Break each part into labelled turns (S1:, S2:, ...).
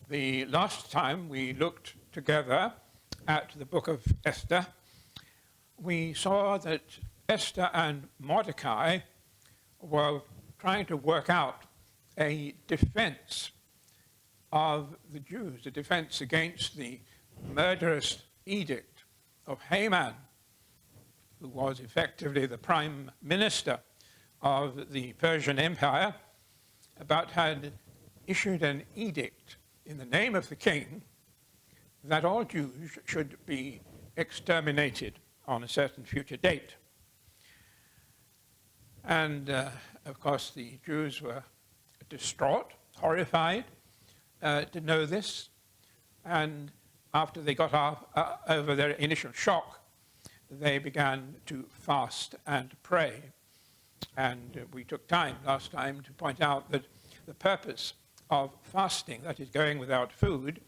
S1: The last time we looked together at the book of Esther, we saw that Esther and Mordecai were trying to work out a defense of the Jews, a defense against the murderous edict of Haman, who was effectively the prime minister of the Persian Empire, but had issued an edict in the name of the king that all Jews should be exterminated on a certain future date. And of course the Jews were distraught, horrified to know this, and after they got over their initial shock, they began to fast and pray. And we took time last time to point out that the purpose of fasting, that is going without food,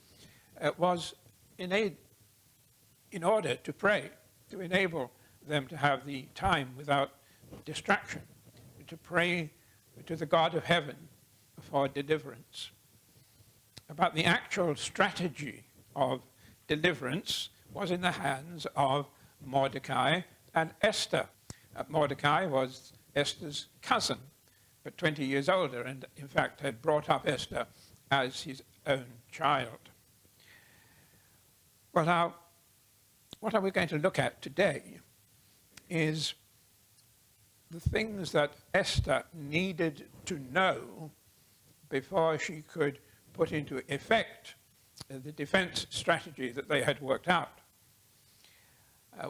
S1: was in order to pray, to enable them to have the time without distraction, to pray to the God of heaven for deliverance. But the actual strategy of deliverance was in the hands of Mordecai and Esther. Mordecai was Esther's cousin, but 20 years older, and in fact had brought up Esther as his own child. Well, now, what are we going to look at today is the things that Esther needed to know before she could put into effect the defense strategy that they had worked out.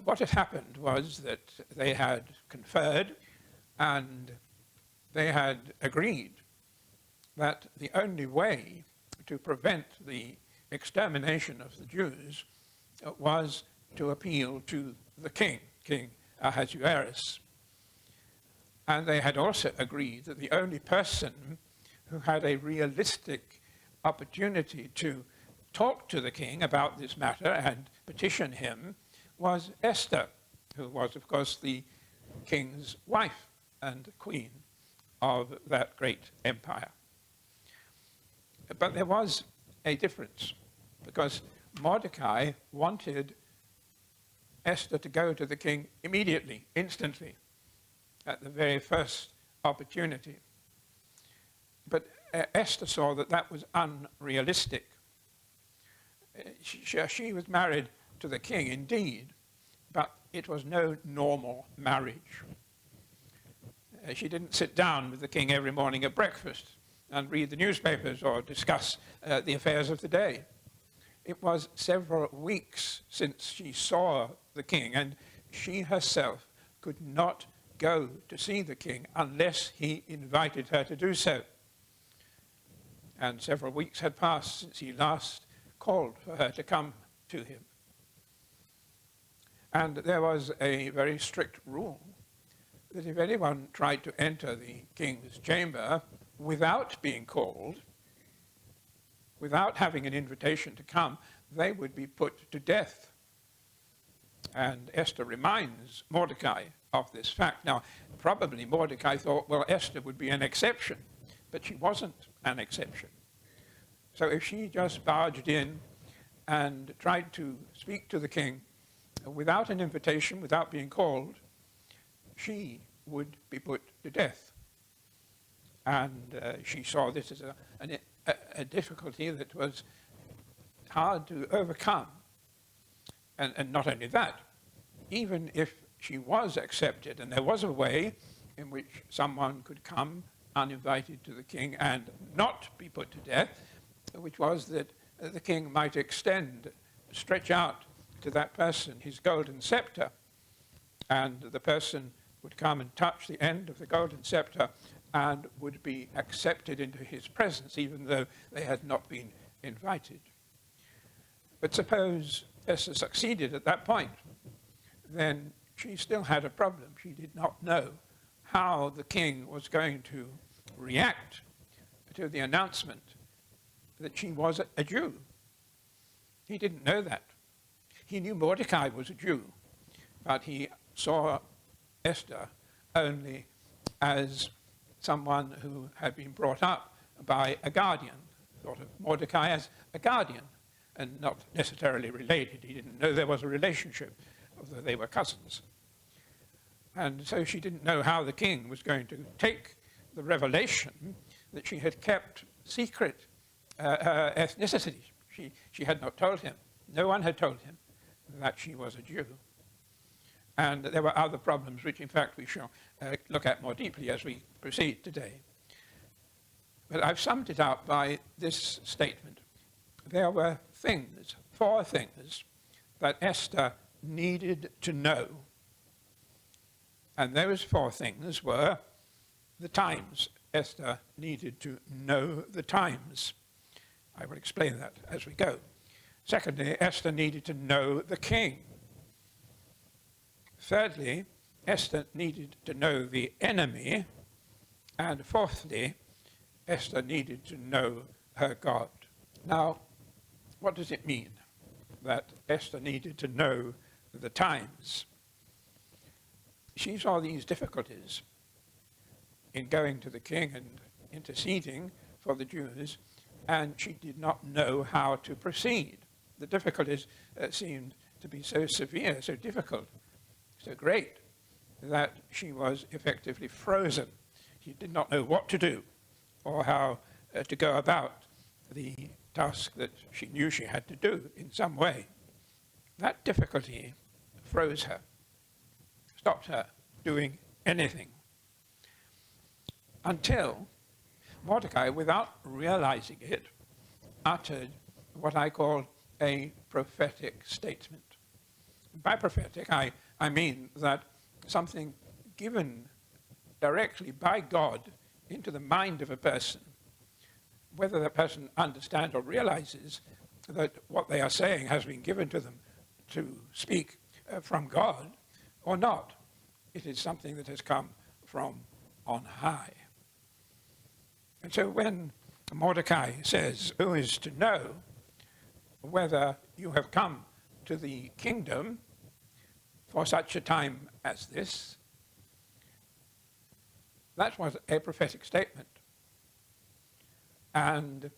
S1: What had happened was that they had conferred and they had agreed that the only way to prevent the extermination of the Jews was to appeal to the king, King Ahasuerus. And they had also agreed that the only person who had a realistic opportunity to talk to the king about this matter and petition him was Esther, who was, of course, the king's wife and queen of that great empire. But there was a difference, because Mordecai wanted Esther to go to the king immediately, instantly, at the very first opportunity. But Esther saw that that was unrealistic. She was married to the king, indeed, but it was no normal marriage. She didn't sit down with the king every morning at breakfast and read the newspapers or discuss the affairs of the day. It was several weeks since she saw the king, and she herself could not go to see the king unless he invited her to do so. And several weeks had passed since he last called for her to come to him. And there was a very strict rule that if anyone tried to enter the king's chamber without being called, without having an invitation to come, they would be put to death. And Esther reminds Mordecai of this fact. Now, probably Mordecai thought, well, Esther would be an exception, but she wasn't an exception. So if she just barged in and tried to speak to the king without an invitation, without being called, she would be put to death. And she saw this as a difficulty that was hard to overcome. And not only that, even if she was accepted, and there was a way in which someone could come uninvited to the king and not be put to death, which was that the king might stretch out to that person his golden scepter, and the person would come and touch the end of the golden scepter and would be accepted into his presence, even though they had not been invited. But suppose Esther succeeded at that point, then she still had a problem. She did not know how the king was going to react to the announcement that she was a Jew. He didn't know that. He knew Mordecai was a Jew, but he saw Esther only as someone who had been brought up by a guardian, thought of Mordecai as a guardian and not necessarily related. He didn't know there was a relationship, although they were cousins. And so she didn't know how the king was going to take the revelation that she had kept secret, her ethnicity. She had not told him. No one had told him that she was a Jew. And there were other problems, which in fact we shall look at more deeply as we proceed today. But I've summed it up by this statement. There were things, 4 things, that Esther needed to know. And those 4 things were the times. Esther needed to know the times. I will explain that as we go. Secondly, Esther needed to know the king. Thirdly, Esther needed to know the enemy. And fourthly, Esther needed to know her God. Now, what does it mean that Esther needed to know the times? She saw these difficulties in going to the king and interceding for the Jews, and she did not know how to proceed. The difficulties seemed to be so severe, so difficult, so great, that she was effectively frozen. She did not know what to do or how to go about the task that she knew she had to do in some way. That difficulty froze her, stopped her doing anything, until Mordecai, without realizing it, uttered what I call a prophetic statement. By prophetic, I mean that something given directly by God into the mind of a person, whether that person understands or realizes that what they are saying has been given to them to speak from God or not. It is something that has come from on high. And so when Mordecai says, who is to know whether you have come to the kingdom for such a time as this, that was a prophetic statement. And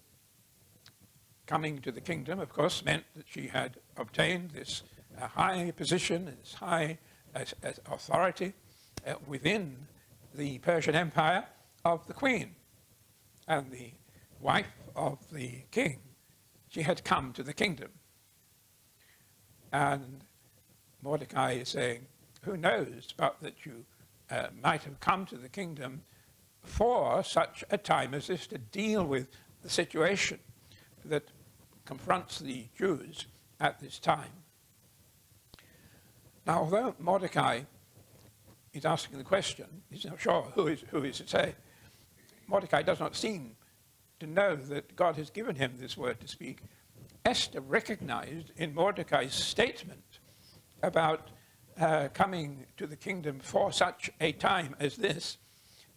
S1: coming to the kingdom, of course, meant that she had obtained this high position, this high authority within the Persian Empire of the queen and the wife of the king. She had come to the kingdom. And Mordecai is saying, who knows but that you might have come to the kingdom for such a time as this, to deal with the situation that confronts the Jews at this time. Now, although Mordecai is asking the question, he's not sure who is to say, Mordecai does not seem to know that God has given him this word to speak. Esther recognized in Mordecai's statement about coming to the kingdom for such a time as this,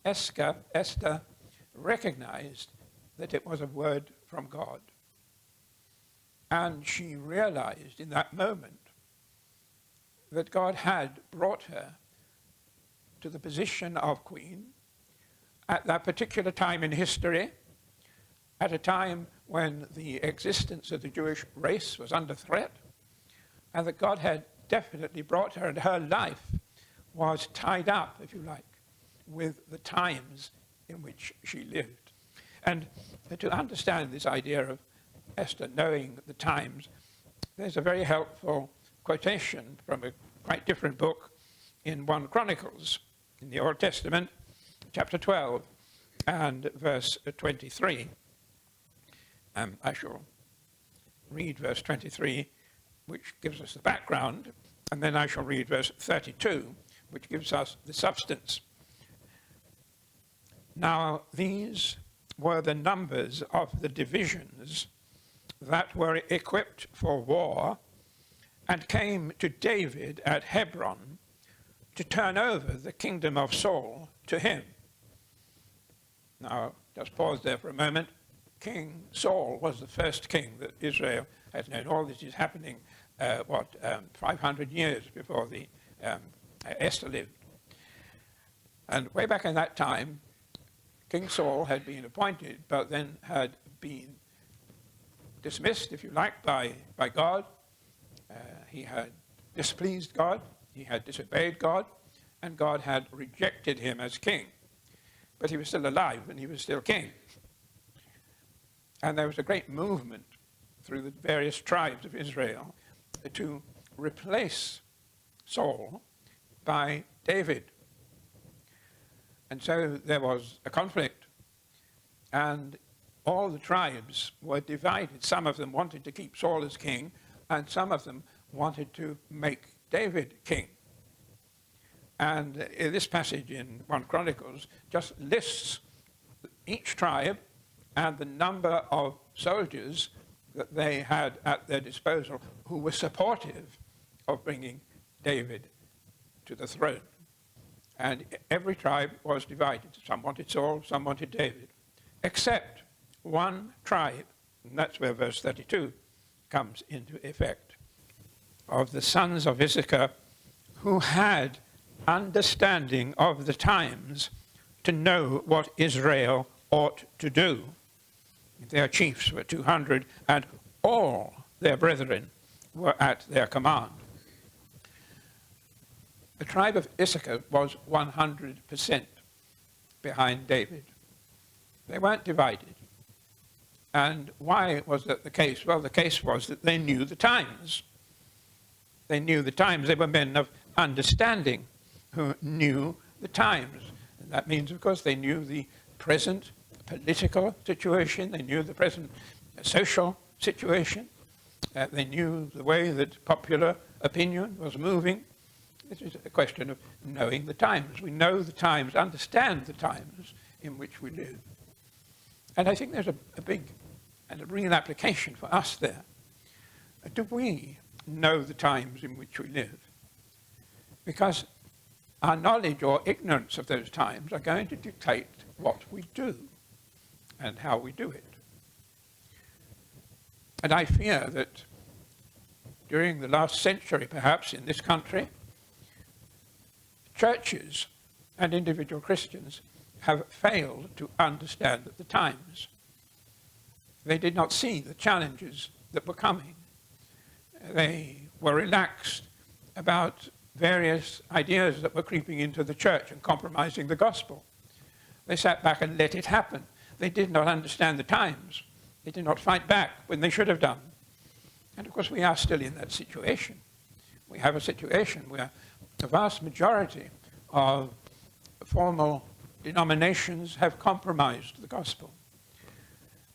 S1: Esther recognized that it was a word from God. And she realized in that moment that God had brought her to the position of queen at that particular time in history, at a time when the existence of the Jewish race was under threat, and that God had definitely brought her, and her life was tied up, if you like, with the times in which she lived. And to understand this idea of Esther knowing the times, there's a very helpful quotation from a quite different book in 1 Chronicles in the Old Testament, chapter 12 and verse 23. I shall read verse 23, which gives us the background, and then I shall read verse 32, which gives us the substance. Now these were the numbers of the divisions that were equipped for war and came to David at Hebron to turn over the kingdom of Saul to him. Now, just pause there for a moment. King Saul was the first king that Israel has known. All this is happening, 500 years before the Esther lived. And way back in that time, King Saul had been appointed, but then had been dismissed, if you like, by God. He had displeased God. He had disobeyed God. And God had rejected him as king. But he was still alive and he was still king. And there was a great movement through the various tribes of Israel to replace Saul by David. And so there was a conflict, and all the tribes were divided. Some of them wanted to keep Saul as king, and some of them wanted to make David king. And this passage in 1 Chronicles just lists each tribe and the number of soldiers that they had at their disposal who were supportive of bringing David to the throne. And every tribe was divided. Some wanted Saul, some wanted David, except one tribe, and that's where verse 32 comes into effect, of the sons of Issachar, who had understanding of the times to know what Israel ought to do. Their chiefs were 200, and all their brethren were at their command. The tribe of Issachar was 100% behind David. They weren't divided. And why was that the case? Well, the case was that they knew the times. They knew the times. They were men of understanding who knew the times. And that means, of course, they knew the present political situation. They knew the present social situation. They knew the way that popular opinion was moving. It is a question of knowing the times. We know the times, understand the times in which we live. And I think there's a big and a real application for us there. Do we know the times in which we live? Because our knowledge or ignorance of those times are going to dictate what we do and how we do it. And I fear that during the last century, perhaps, in this country, churches and individual Christians have failed to understand the times. They did not see the challenges that were coming. They were relaxed about various ideas that were creeping into the church and compromising the gospel. They sat back and let it happen. They did not understand the times. They did not fight back when they should have done. And of course we are still in that situation. We have a situation where the vast majority of formal denominations have compromised the gospel.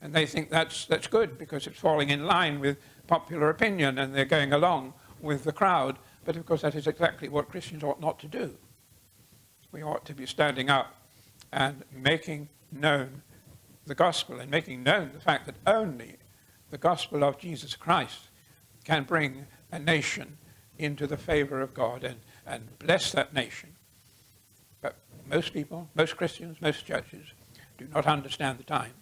S1: And they think that's good because it's falling in line with popular opinion and they're going along with the crowd. But of course that is exactly what Christians ought not to do. We ought to be standing up and making known the gospel and making known the fact that only the gospel of Jesus Christ can bring a nation into the favor of God and bless that nation. But most people, most Christians, most churches do not understand the times.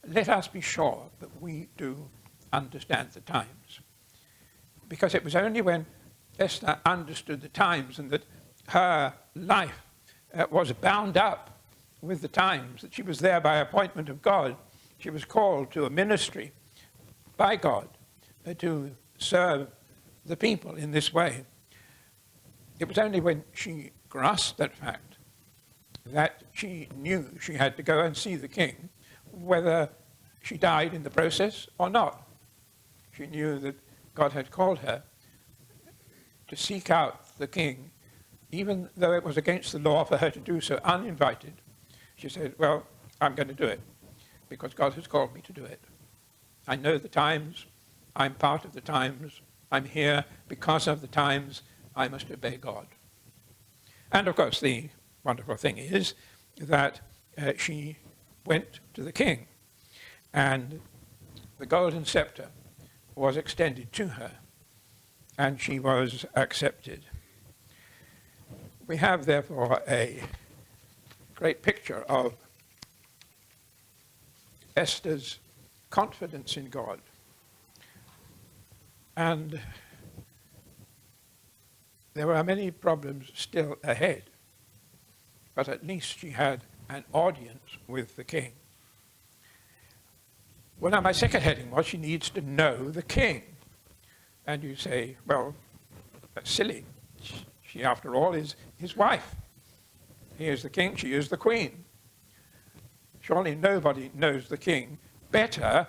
S1: Let us be sure that we do understand the times. Because it was only when Esther understood the times and that her life was bound up with the times, that she was there by appointment of God. She was called to a ministry by God to serve the people in this way. It was only when she grasped that fact that she knew she had to go and see the king, whether she died in the process or not. She knew that God had called her to seek out the king, even though it was against the law for her to do so uninvited. She said, well, I'm going to do it because God has called me to do it. I know the times. I'm part of the times. I'm here because of the times. I must obey God. And of course, the wonderful thing is that she went to the king, and the golden scepter was extended to her, and she was accepted. We have, therefore, a great picture of Esther's confidence in God. And there were many problems still ahead, but at least she had an audience with the king. Well, now my second heading was she needs to know the king. And you say, well, that's silly. She, after all, is his wife. He is the king, she is the queen. Surely nobody knows the king better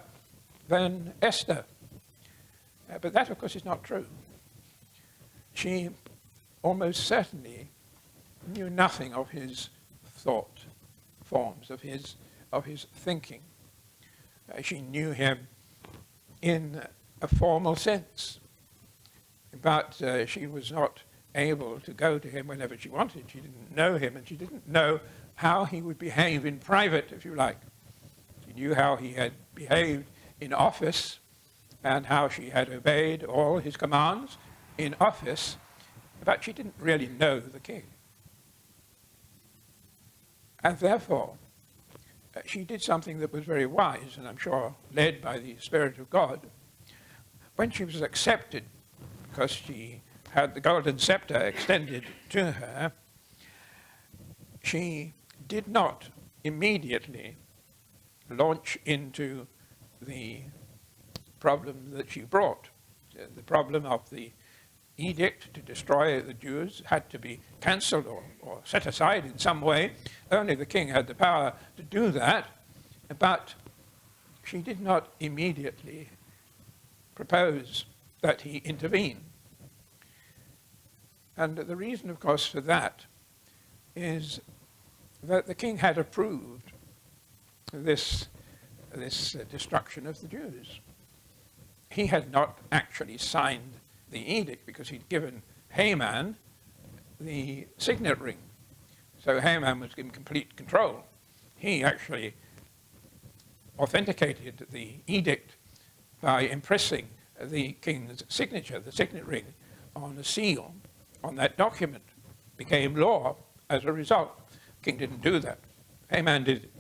S1: than Esther. But that, of course, is not true. She almost certainly knew nothing of his thought forms, of his thinking. She knew him in a formal sense, but she was not able to go to him whenever she wanted. She didn't know him, and she didn't know how he would behave in private, if you like. She knew how he had behaved in office and how she had obeyed all his commands in office, but she didn't really know the king. And therefore, she did something that was very wise, and I'm sure led by the Spirit of God. When she was accepted, because she had the golden scepter extended to her, she did not immediately launch into the problem that she brought. The problem of the edict to destroy the Jews had to be cancelled or set aside in some way. Only the king had the power to do that, but she did not immediately propose that he intervene. And the reason, of course, for that is that the king had approved this destruction of the Jews. He had not actually signed the edict because he'd given Haman the signet ring. So Haman was in complete control. He actually authenticated the edict by impressing the king's signature, the signet ring, on a seal on that document. Became law as a result. The king didn't do that. Haman did it.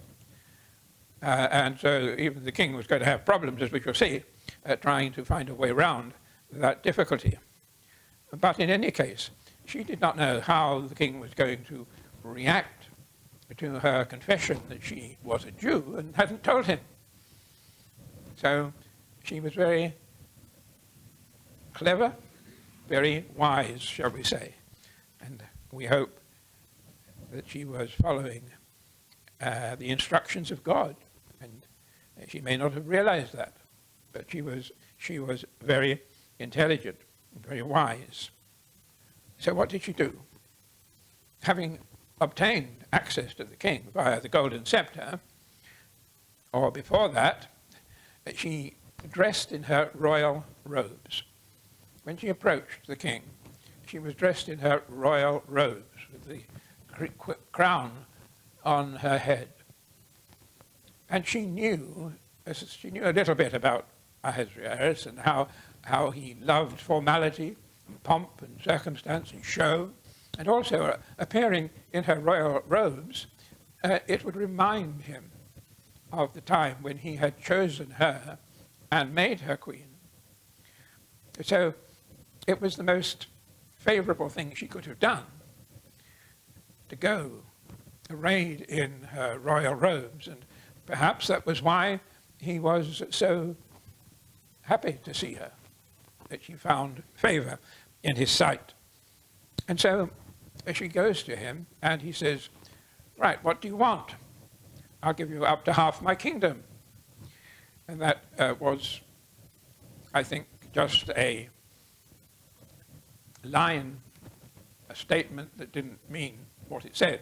S1: And so even the king was going to have problems, as we shall see, trying to find a way around that difficulty. But in any case, she did not know how the king was going to react to her confession that she was a Jew and hadn't told him. So she was very clever, very wise, shall we say. And we hope that she was following the instructions of God. And she may not have realized that, but she was very intelligent, very wise. So what did she do? Having obtained access to the king via the golden scepter, or before that, she dressed in her royal robes. When she approached the king, she was dressed in her royal robes with the crown on her head. And she knew a little bit about Ahasuerus and how he loved formality and pomp and circumstance and show, and also appearing in her royal robes, it would remind him of the time when he had chosen her and made her queen. So it was the most favorable thing she could have done to go arrayed in her royal robes, and perhaps that was why he was so happy to see her, that she found favor in his sight. And so she goes to him and he says, right, what do you want? I'll give you up to half my kingdom. And that was, I think, just a line, a statement that didn't mean what it said.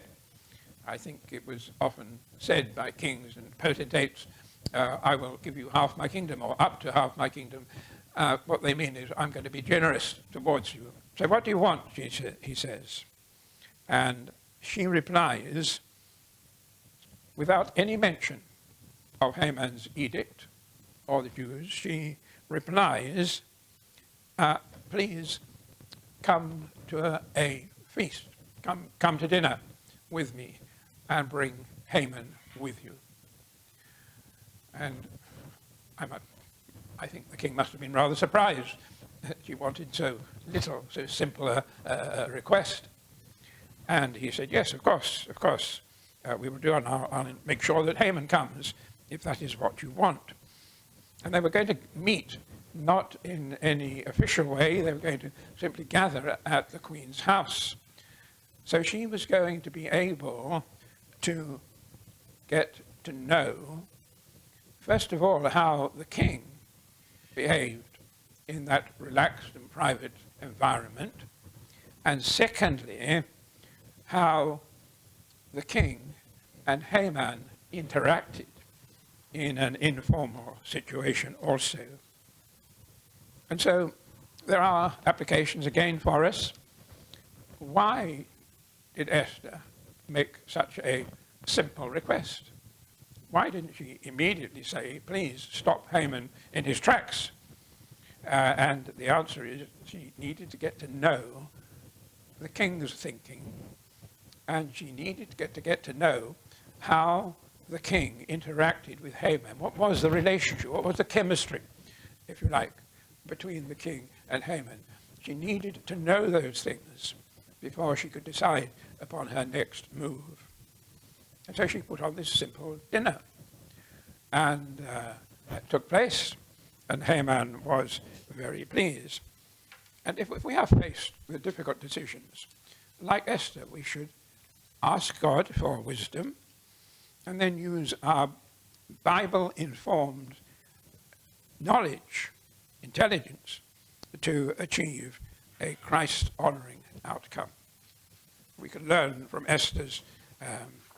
S1: I think it was often said by kings and potentates, I will give you half my kingdom, or up to half my kingdom. What they mean is, I'm going to be generous towards you. So what do you want, he says. And she replies, without any mention of Haman's edict or the Jews, she replies, please come to a feast. Come to dinner with me and bring Haman with you. And I think the king must have been rather surprised that she wanted so little, so simple a request. And he said, yes, of course, we will do, and I'll make sure that Haman comes, if that is what you want. And they were going to meet not in any official way, they were going to simply gather at the Queen's house. So she was going to be able to get to know, first of all, how the king behaved in that relaxed and private environment, and secondly, how the king and Haman interacted in an informal situation also. And so there are applications again for us. Why did Esther make such a simple request? Why didn't she immediately say, please stop Haman in his tracks? And the answer is she needed to get to know the king's thinking, and she needed to get to know how the king interacted with Haman. What was the relationship? What was the chemistry, if you like, between the king and Haman? She needed to know those things before she could decide upon her next move. And so she put on this simple dinner. And that took place, and Haman was very pleased. And if we are faced with difficult decisions, like Esther, we should ask God for wisdom, and then use our Bible-informed knowledge, intelligence, to achieve a Christ-honoring outcome. We can learn from Esther's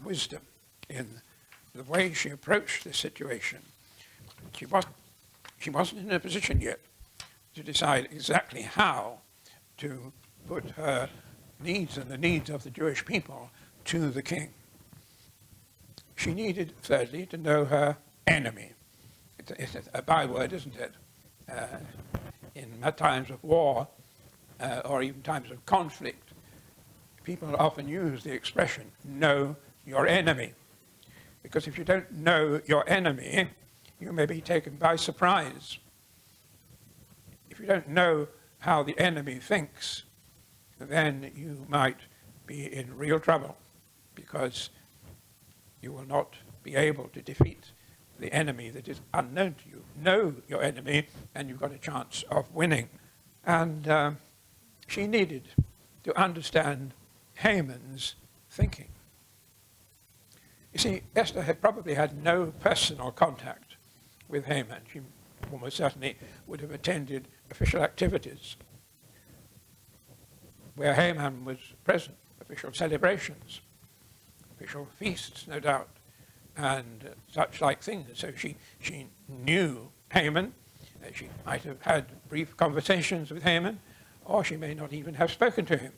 S1: wisdom in the way she approached this situation. She wasn't in a position yet to decide exactly how to put her needs and the needs of the Jewish people to the king. She needed, thirdly, to know her enemy. It's a byword, isn't it? In times of war, or even times of conflict, people often use the expression, know your enemy. Because if you don't know your enemy, you may be taken by surprise. If you don't know how the enemy thinks, then you might be in real trouble, because you will not be able to defeat the enemy that is unknown to you. Know your enemy, and you've got a chance of winning. And she needed to understand Haman's thinking. You see, Esther had probably had no personal contact with Haman. She almost certainly would have attended official activities where Haman was present, official celebrations, official feasts, no doubt, and such like things. So she knew Haman. She might have had brief conversations with Haman, or she may not even have spoken to him.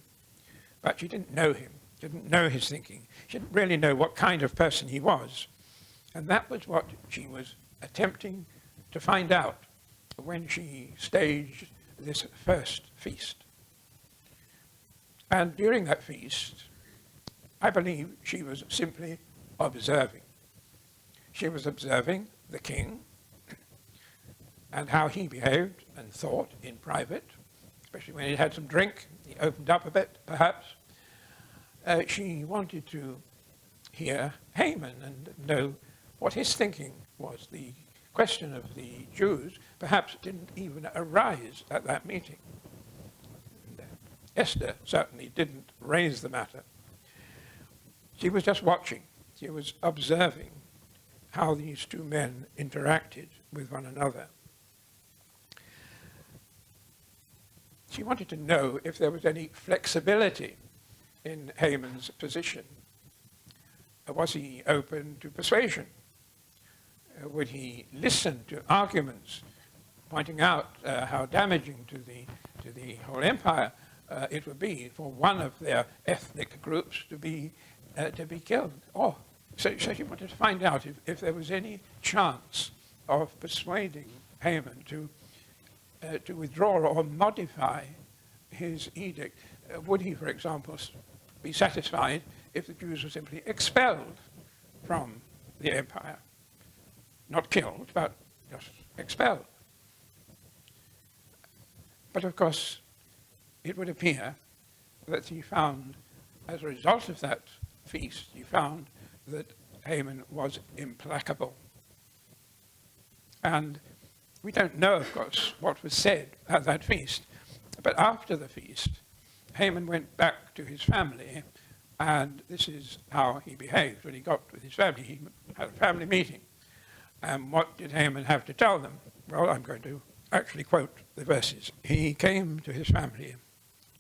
S1: But she didn't know him, didn't know his thinking. She didn't really know what kind of person he was. And that was what she was attempting to find out when she staged this first feast. And during that feast, I believe she was simply observing. She was observing the king and how he behaved and thought in private, especially when he had some drink. He opened up a bit, perhaps. She wanted to hear Haman and know what his thinking was. The question of the Jews perhaps didn't even arise at that meeting. Esther certainly didn't raise the matter. She was just watching. She was observing how these two men interacted with one another. She wanted to know if there was any flexibility in Haman's position. Was he open to persuasion? Would he listen to arguments pointing out how damaging to the whole empire it would be for one of their ethnic groups to be killed? So she wanted to find out if there was any chance of persuading Haman to withdraw or modify his edict. Would he, for example, be satisfied if the Jews were simply expelled from the empire? Not killed, but just expelled. But of course, it would appear that he found, as a result of that feast, he found that Haman was implacable. And We don't know, of course, what was said at that feast, but after the feast, Haman went back to his family, and this is how he behaved when he got with his family. He had a family meeting. And what did Haman have to tell them? Well, I'm going to actually quote the verses. He came to his family,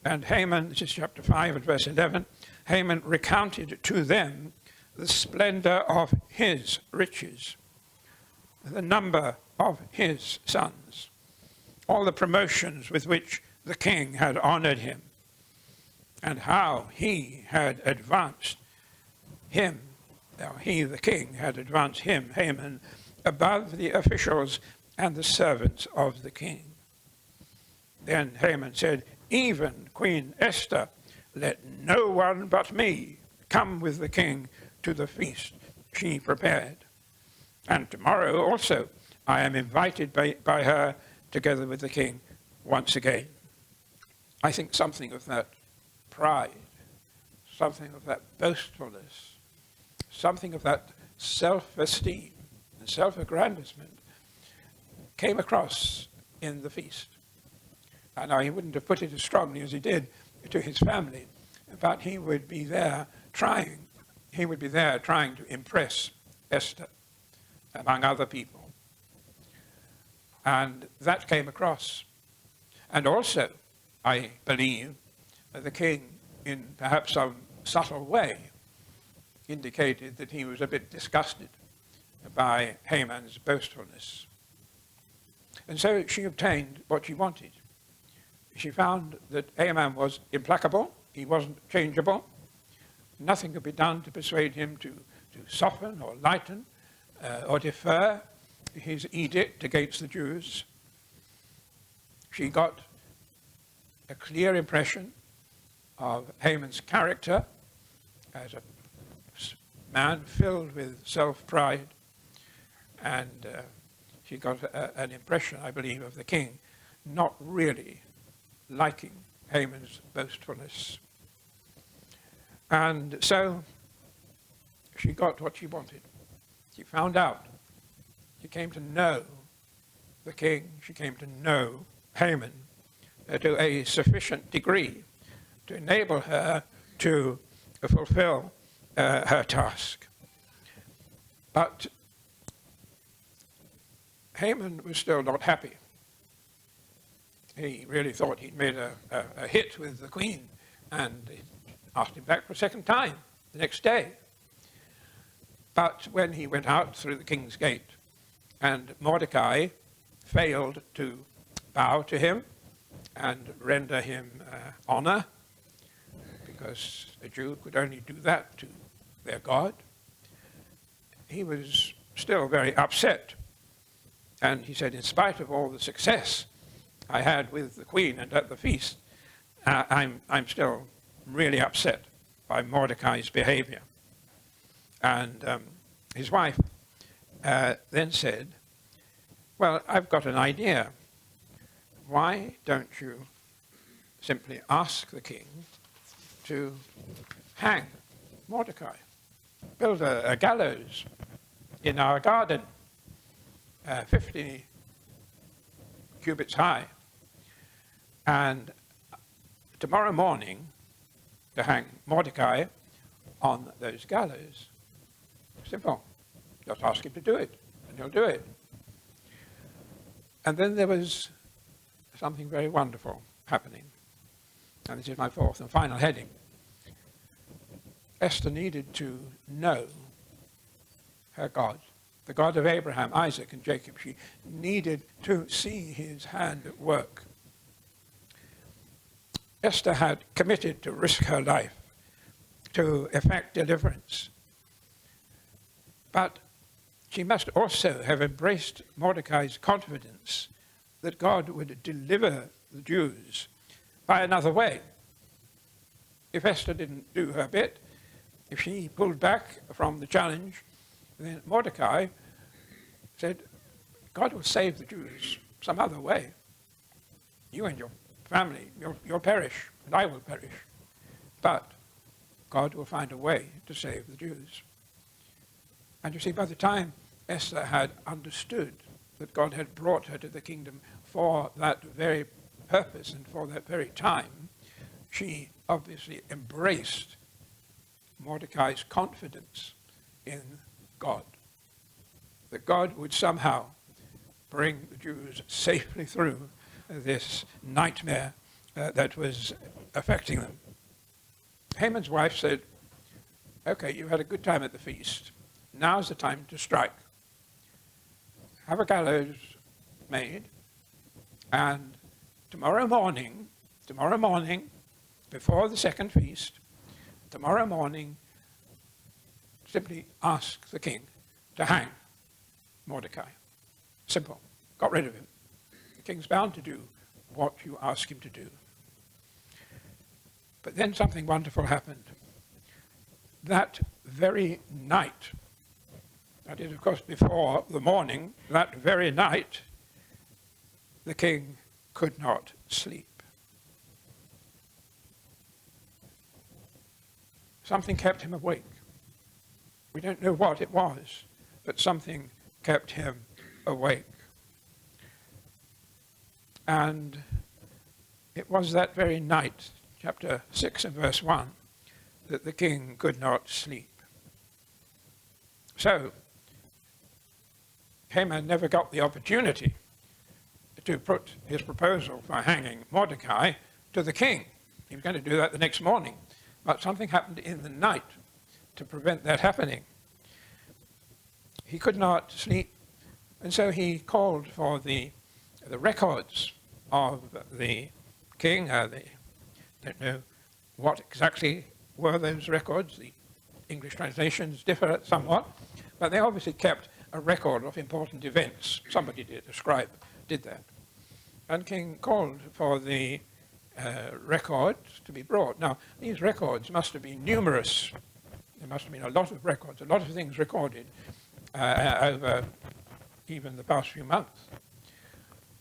S1: and Haman, this is chapter 5 and verse 11, Haman recounted to them the splendor of his riches, the number of his sons, all the promotions with which the king had honored him, and how he had advanced him, he, the king, had advanced him, Haman, above the officials and the servants of the king. Then Haman said, even Queen Esther, let no one but me come with the king to the feast she prepared. And tomorrow also I am invited by her together with the king once again. I think something of that pride, something of that boastfulness, something of that self-esteem and self-aggrandizement came across in the feast. I know he wouldn't have put it as strongly as he did to his family, but he would be there trying to impress Esther, among other people. And that came across. And also, I believe, the king, in perhaps some subtle way, indicated that he was a bit disgusted by Haman's boastfulness. And so she obtained what she wanted. She found that Haman was implacable, he wasn't changeable, nothing could be done to persuade him to soften or lighten or defer his edict against the Jews. She got a clear impression of Haman's character as a man filled with self-pride, and she got an impression, I believe, of the king not really liking Haman's boastfulness. And so she got what she wanted. She found out. She came to know the king. She came to know Haman to a sufficient degree to enable her to fulfill her task. But Haman was still not happy. He really thought he'd made a hit with the queen, and he asked him back for a second time the next day. But when he went out through the king's gate, and Mordecai failed to bow to him and render him honor, because a Jew could only do that to their God, he was still very upset. And he said, in spite of all the success I had with the queen and at the feast, I'm still really upset by Mordecai's behavior. And his wife then said, well, I've got an idea. Why don't you simply ask the king to hang Mordecai? Build a gallows in our garden, 50 cubits high, and tomorrow morning to hang Mordecai on those gallows. Simple. Just ask him to do it, and he'll do it. And then there was something very wonderful happening. And this is my fourth and final heading. Esther needed to know her God, the God of Abraham, Isaac, and Jacob. She needed to see his hand at work. Esther had committed to risk her life to effect deliverance. But she must also have embraced Mordecai's confidence that God would deliver the Jews by another way. If Esther didn't do her bit, if she pulled back from the challenge, then Mordecai said, God will save the Jews some other way. You and your family, you'll perish, and I will perish. But God will find a way to save the Jews. And you see, by the time Esther had understood that God had brought her to the kingdom for that very purpose and for that very time, she obviously embraced Mordecai's confidence in God, that God would somehow bring the Jews safely through this nightmare that was affecting them. Haman's wife said, okay, you had a good time at the feast. Now's the time to strike. Have a gallows made, and tomorrow morning, before the second feast, tomorrow morning, simply ask the king to hang Mordecai. Simple. Got rid of him. The king's bound to do what you ask him to do. But then something wonderful happened. That very night, that is, of course, before the morning, that very night, the king could not sleep. Something kept him awake. We don't know what it was, but something kept him awake. And it was that very night, chapter 6 and verse 1, that the king could not sleep. So, Haman never got the opportunity to put his proposal for hanging Mordecai to the king. He was going to do that the next morning. But something happened in the night to prevent that happening. He could not sleep, and so he called for the records of the king. I don't know what exactly were those records. The English translations differ somewhat, but they obviously kept a record of important events. Somebody did, a scribe did that. And King called for the records to be brought. Now, these records must have been numerous. There must have been a lot of records, a lot of things recorded over even the past few months.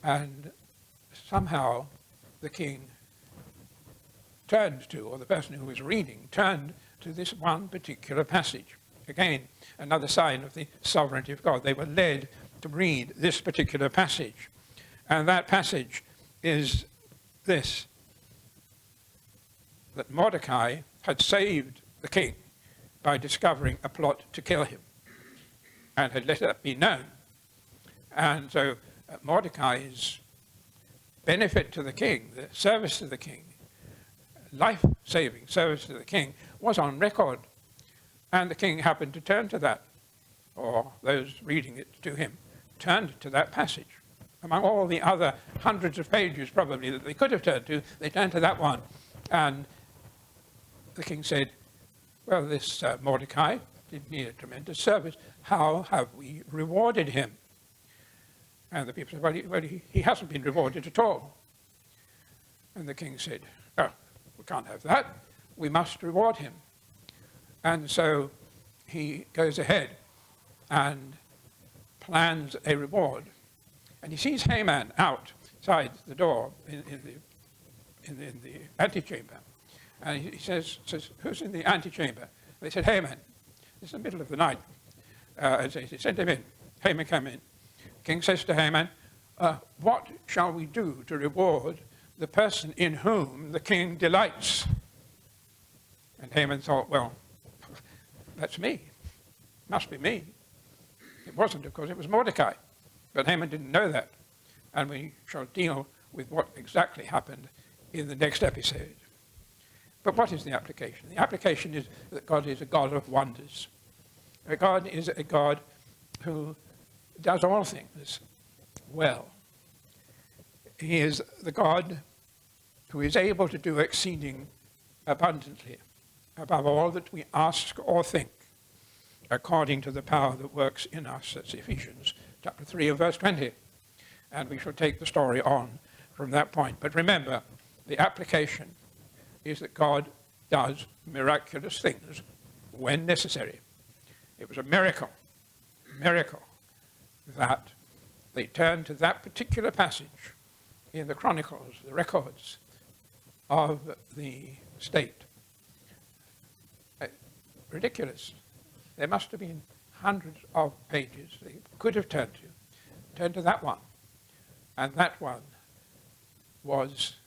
S1: And somehow the king turned to, or the person who was reading, turned to this one particular passage. Again, another sign of the sovereignty of God. They were led to read this particular passage. And that passage is this: that Mordecai had saved the king by discovering a plot to kill him and had let that be known. And so Mordecai's benefit to the king, the service to the king, life-saving service to the king, was on record. And the king happened to turn to that, or those reading it to him turned to that passage. Among all the other hundreds of pages probably that they could have turned to, they turned to that one. And the king said, well, this Mordecai did me a tremendous service. How have we rewarded him? And the people said, well, he hasn't been rewarded at all. And the king said, oh, we can't have that. We must reward him. And so he goes ahead and plans a reward. And he sees Haman outside the door in the antechamber. And he says, who's in the antechamber? They said, Haman. It's the middle of the night. And so he said, send him in. Haman came in. King says to Haman, what shall we do to reward the person in whom the king delights? And Haman thought, well, that's me. Must be me. It wasn't, of course, it was Mordecai. But Haman didn't know that. And we shall deal with what exactly happened in the next episode. But what is the application? The application is that God is a God of wonders. God is a God who does all things well. He is the God who is able to do exceeding abundantly above all that we ask or think, according to the power that works in us. That's Ephesians chapter 3 and verse 20. And we shall take the story on from that point. But remember, the application is that God does miraculous things when necessary. It was a miracle that they turned to that particular passage in the Chronicles, the records of the state. Ridiculous. There must have been hundreds of pages they could have turned to enter that one. And that one was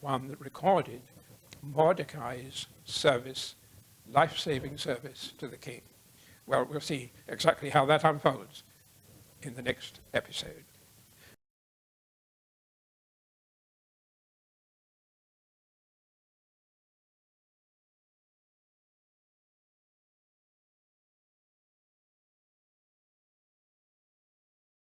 S1: one that recorded Mordecai's service, life-saving service to the king. Well, we'll see exactly how that unfolds in the next episode.